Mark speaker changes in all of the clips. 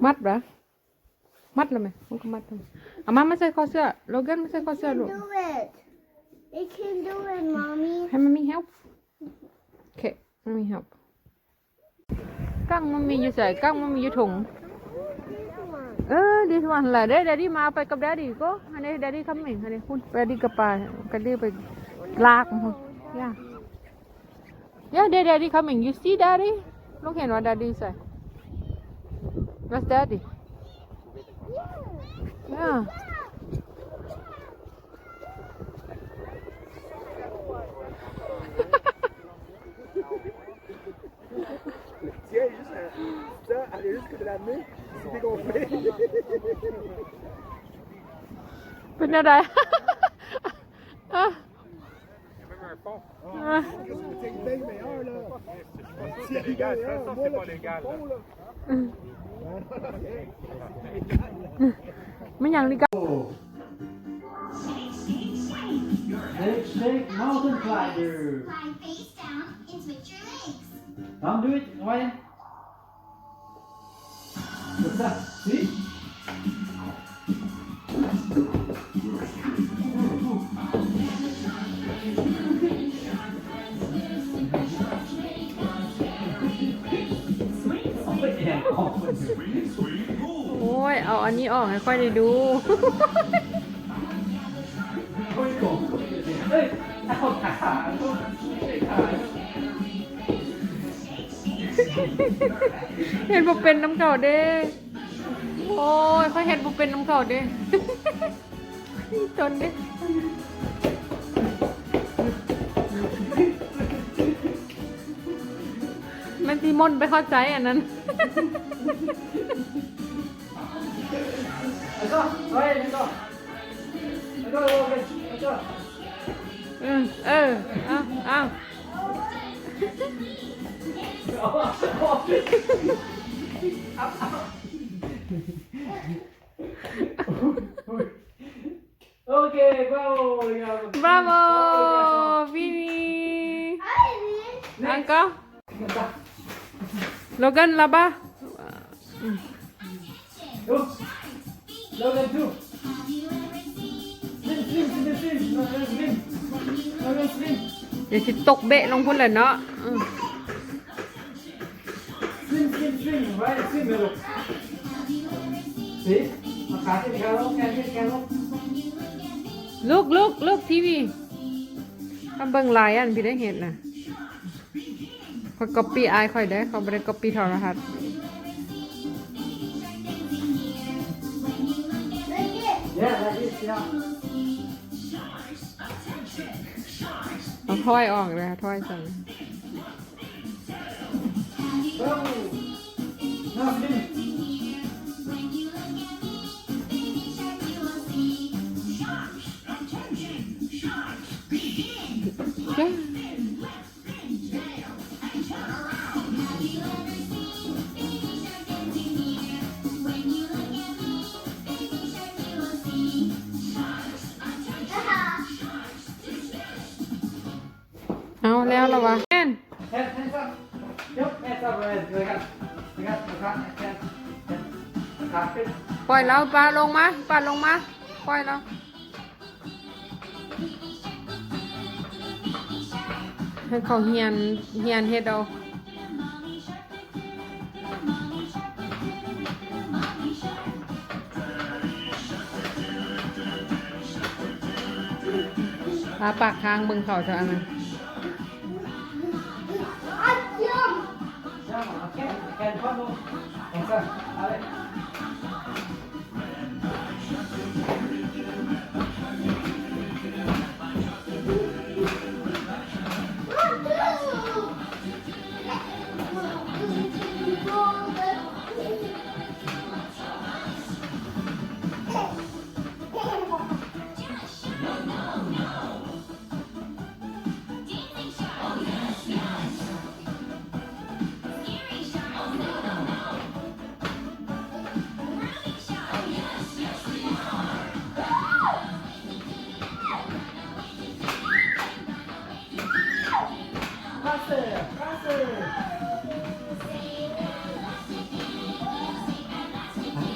Speaker 1: มัดเหรอมัดเลยไหมมันก็มัดทำไมเอามาไม่ใส่คอเสื้อโลแกนไม่ใส่คอเสื้อลูก
Speaker 2: Do it. It can do it, mommy.
Speaker 1: ให้มันมี help โอเคมันมี help กั้งมันมีอยู่ใส่กั้งมันมีอยู่ถุง this one แหละเดดดี้มาไปกับเดดดี้ก็อันนี้เดดดี้ทำเองอันนี้คุณเดดดี้กับป้ากันดี้ไปลากมันย่าเดดดี้ coming you see daddy ลูกเห็นว่า daddy ใส่ what's daddy yeah
Speaker 3: Tiens, juste ça, allez juste que de la main, c'est dégonflé.
Speaker 1: เป็นอะไร
Speaker 3: C'est une belle meilleure, là.
Speaker 4: C'est légal, ça, c'est pas légal.
Speaker 1: ไม่อย่างนี้ก็
Speaker 5: Shake, mountain climber.
Speaker 6: Climb face down and switch your legs.
Speaker 5: Come do it, Ryan. What's that? See?
Speaker 1: โอ้ยเอาอันนี้ออกให้ค่อยได้ดู
Speaker 5: เฮ้ยเอาขา
Speaker 1: เห็นบ่เป็นน้ำเก่าเด้โอ้ยค่อยเห็นบ่เป็นน้ำเก่าเด้ จนเด้มันตีมนต์ไปเข้าใจอันนั้น
Speaker 5: Let's go, Ryan, let's go. Let's go, let's go.
Speaker 1: เอา
Speaker 5: Okay, bravo.
Speaker 1: บราโววินีอังก็โลกันลาบ้า
Speaker 5: Go. Logan, too. Swim. Logan, swim.
Speaker 1: เดี๋ยวสิตกเบะลงพุ่นเลยเนาะ
Speaker 5: Swim. Right, swim, hello. See? Makati, carol, carol.
Speaker 1: ลูกทีวีทำเบิ่งไลน์อันพี่ได้เห็นนะคอยก๊อปปี้อายคอยได้เขาไม่ได้ก๊อปปี้โทรทัศน์
Speaker 5: Yeah, like this, yeah.
Speaker 1: เอาถ้อยออกเลยค่ะถ้อยใส่
Speaker 5: Bravo. Now, swim.
Speaker 1: เย้เอาแล้วละวะแอน
Speaker 5: Hands up. Yup, hands up, right. Hands. Carpet.
Speaker 1: ปล่อยแล้วปลาลงมาปลาลงมาปล่อยแล้วให้เขาเฮียนเฮ็ดเอาปลาปากทางเบิ่งเขาเถอะอันนั้น
Speaker 5: Okay, can follow. Hands up. Alright.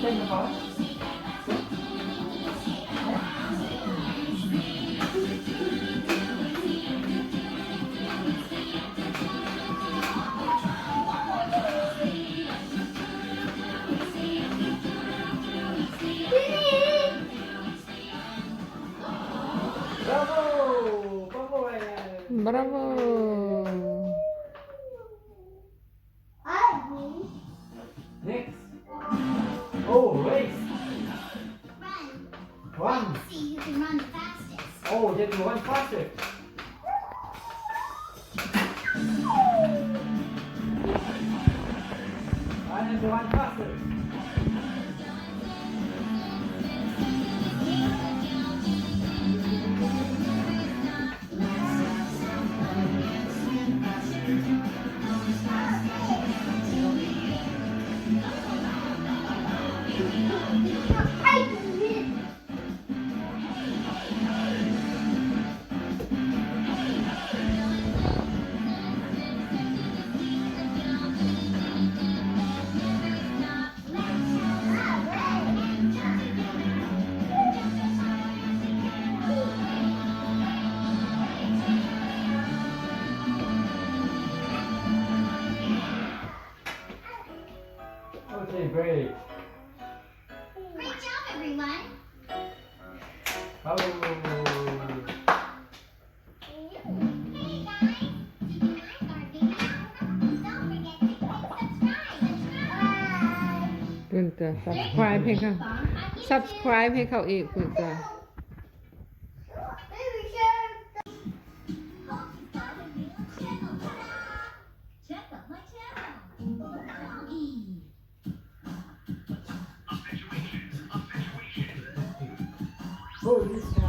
Speaker 5: เต้นกับเขา Bravo! Bravo!
Speaker 1: Bravo.
Speaker 5: Next. Oh, race.
Speaker 6: Run.
Speaker 5: Run.
Speaker 6: See who can run the fastest.
Speaker 5: Oh, then you run faster. I have to run faster. Okay, great.
Speaker 6: Great job, everyone.
Speaker 5: Oh.
Speaker 6: Hey guys, did you like our video? Don't forget to click subscribe.
Speaker 1: คุณจะ subscribe ให้เขา subscribe ให้เขาอีกคุณจะ
Speaker 6: Check out my channel.
Speaker 5: Go this guy.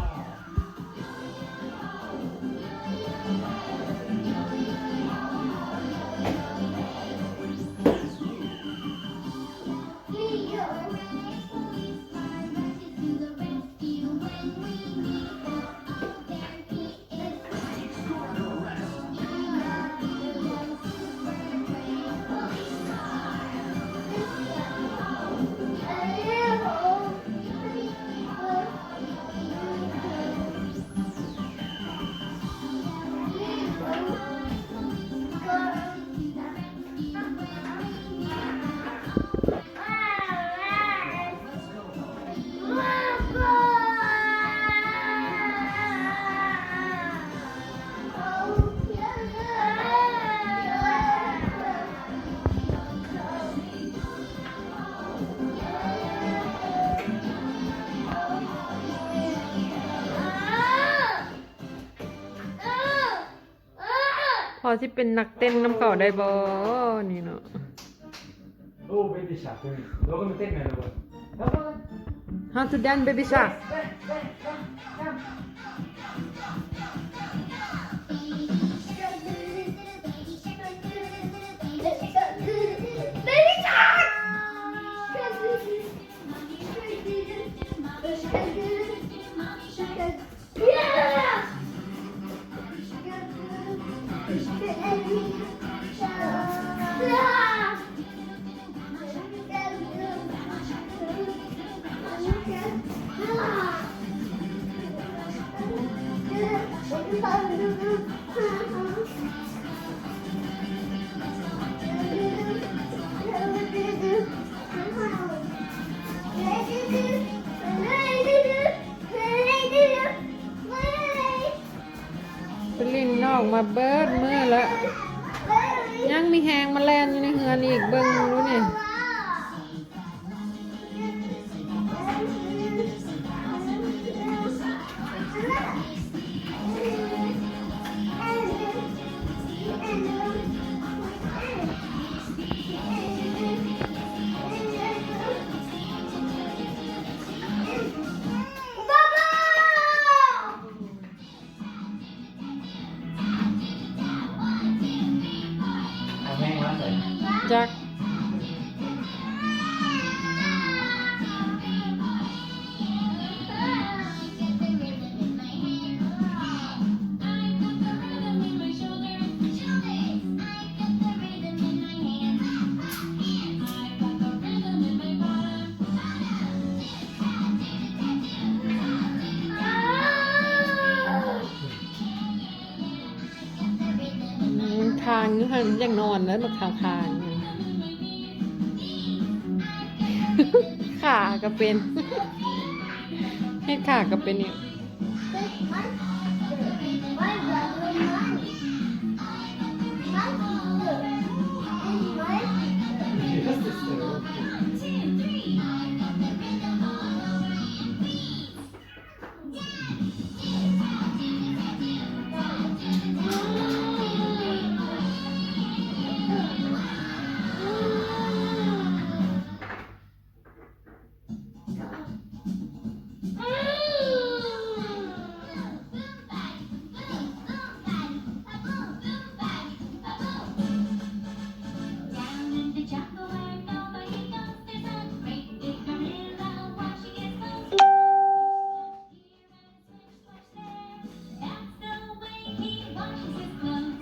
Speaker 1: พอที่เป็นนักเต้นน้ำเขาได้บ่นี่เนาะ
Speaker 5: Oh, baby shark. You're going to take me over. Come on.
Speaker 1: How to dance baby sharkไปลินนอกมาเบิดเมื่อละยังมีแหงมาแลนอยู่ในเฮือนอีกเบิ่งรู้นี่ จัก หันยังนอนแล้วมาคาคางขาก็เป็น ให้ขาก็เป็นเนี่ย
Speaker 6: Down in the jungle where nobody knows, there's a great big gorilla watching it close. That's the way he washes his clothes.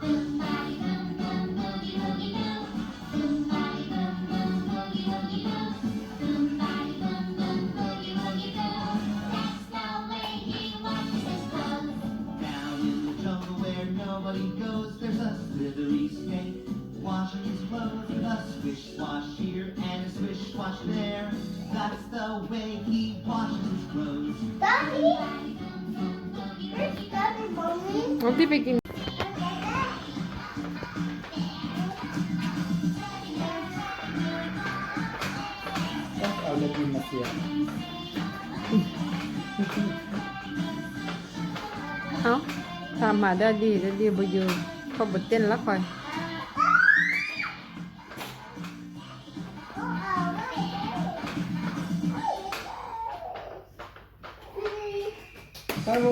Speaker 6: Boom, body, boom, boom, boogie, woogie, boo. Boom, body, boom, boom, boogie, woogie, boo. Boom, body, boom, boom, boogie, woogie, boo. That's the way he washes his clothes.
Speaker 7: Down in the jungle where nobody goes, there's a slithery snake washing his clothes with a swish wash here and a swish wash there. That's the way he washes his clothes.
Speaker 2: Daddy? Where's Daddy, Mommy?
Speaker 1: เอาที่ไปกิน
Speaker 3: ต้องเอาเลกินมาเสียบ
Speaker 1: เอาทำมาได้ดีบ่อยู่เขาบ่เต้นแล้วคอย
Speaker 3: ฮัลโหล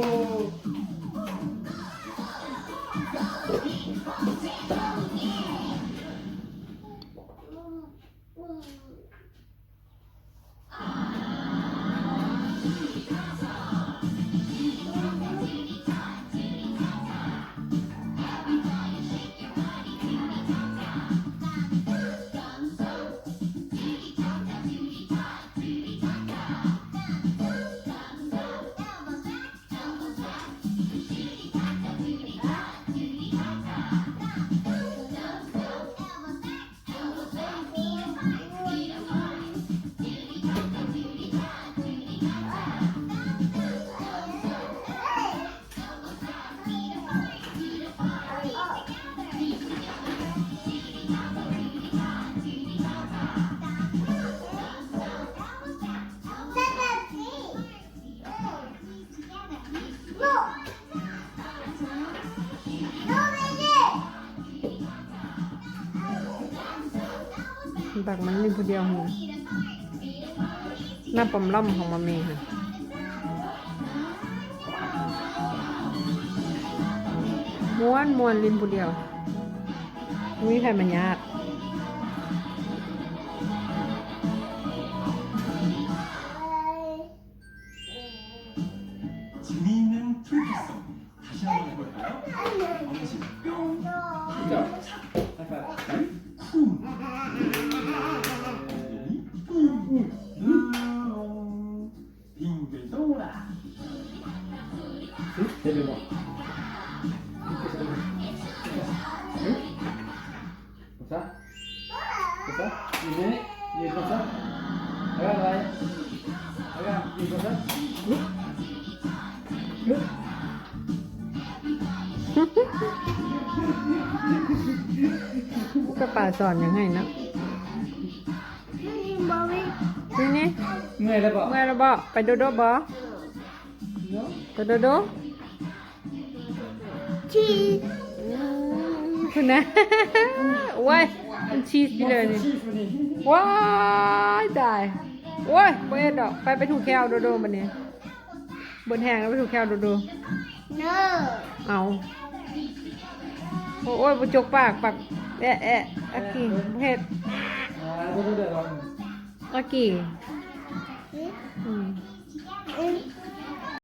Speaker 1: ตักมันนี่ผู้เดียวหัวหน้าปอมล่ำของมาเมย์ค่ะม้วนลินผู้เดียวไม่มีใครมันญาติ
Speaker 7: 재미있는 트리플송 다시 한번 해볼까요? 엄지 뿅
Speaker 3: 자, 하이파이브.
Speaker 7: 빙글동라
Speaker 3: 대박. Comme ça. Comme ça. Il vient, il est comme ça. Regarde, Ryan. Regarde, il est comme ça. Húp.
Speaker 1: ก็ป่าสอนยังไงนะ
Speaker 2: Mommy.
Speaker 1: ทีนี้
Speaker 3: Người là bỏ.
Speaker 1: เมื่อเราบอกไปโดโดบอ
Speaker 3: No.
Speaker 1: ไปโดโด
Speaker 2: Cheese.
Speaker 1: คุณนะ โอ้ยมันชีสไปเลยนี่ ว้ายตายโอ้ยเบ็ดดอกไปถูกแควโดโดมันนี่บนแห้งแล้วไปถูกแควโดโด
Speaker 2: No.
Speaker 1: เอาโอ้ยบนจกปากแอะอากีเผ็ด
Speaker 3: À, được rồi.
Speaker 1: อากี
Speaker 2: Hmm?
Speaker 1: อืม
Speaker 2: Hmm?